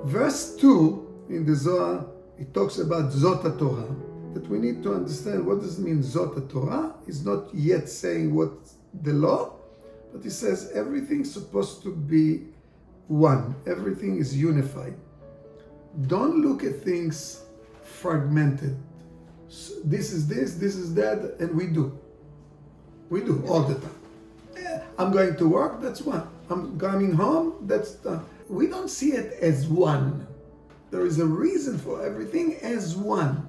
Verse 2 in the Zohar, it talks about Zot HaTorah, that we need to understand what does it mean Zot HaTorah. He's not yet saying what's the law, but he says everything's supposed to be one. Everything is unified. Don't look at things fragmented. This is that, and we do. We do all the time. I'm going to work, that's one. I'm coming home, that's done. We don't see it as one. There is a reason for everything as one.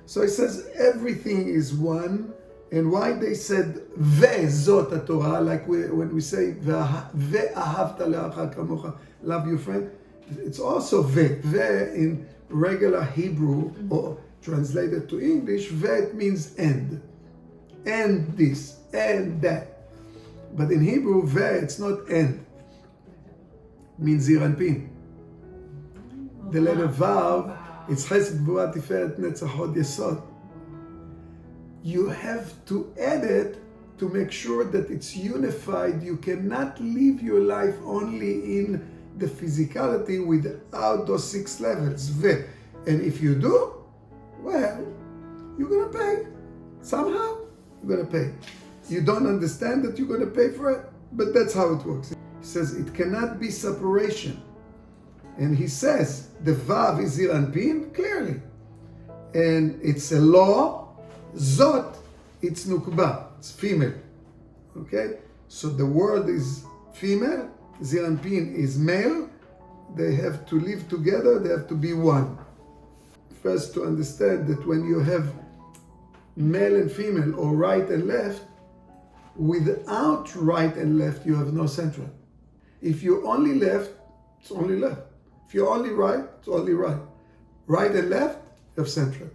So it says everything is one. And why they said ve'zot HaTorah, like when we say ve'ahavta le'acha kamocha, love your friend, it's also ve in regular Hebrew, or translated to English, ve it means and this, and that. But in Hebrew, ve, it's not and. It means zir and pin. The letter vav, it's chesed gvura tiferet netzach hod yesod. You have to add it to make sure that it's unified. You cannot live your life only in the physicality without those 6 levels. Ve. And if you do, well, you're going to pay. Somehow, you're going to pay. You don't understand that you're going to pay for it, but that's how it works. He says it cannot be separation. And he says the Vav is Zir Anpin, clearly. And it's a law. Zot, it's Nukba, it's female. Okay? So the word is female, Zir Anpin is male. They have to live together, they have to be one. First, to understand that when you have male and female, or right and left, without right and left, you have no central. If you only left, it's only left. If you're only right, it's only right. Right and left, you have central.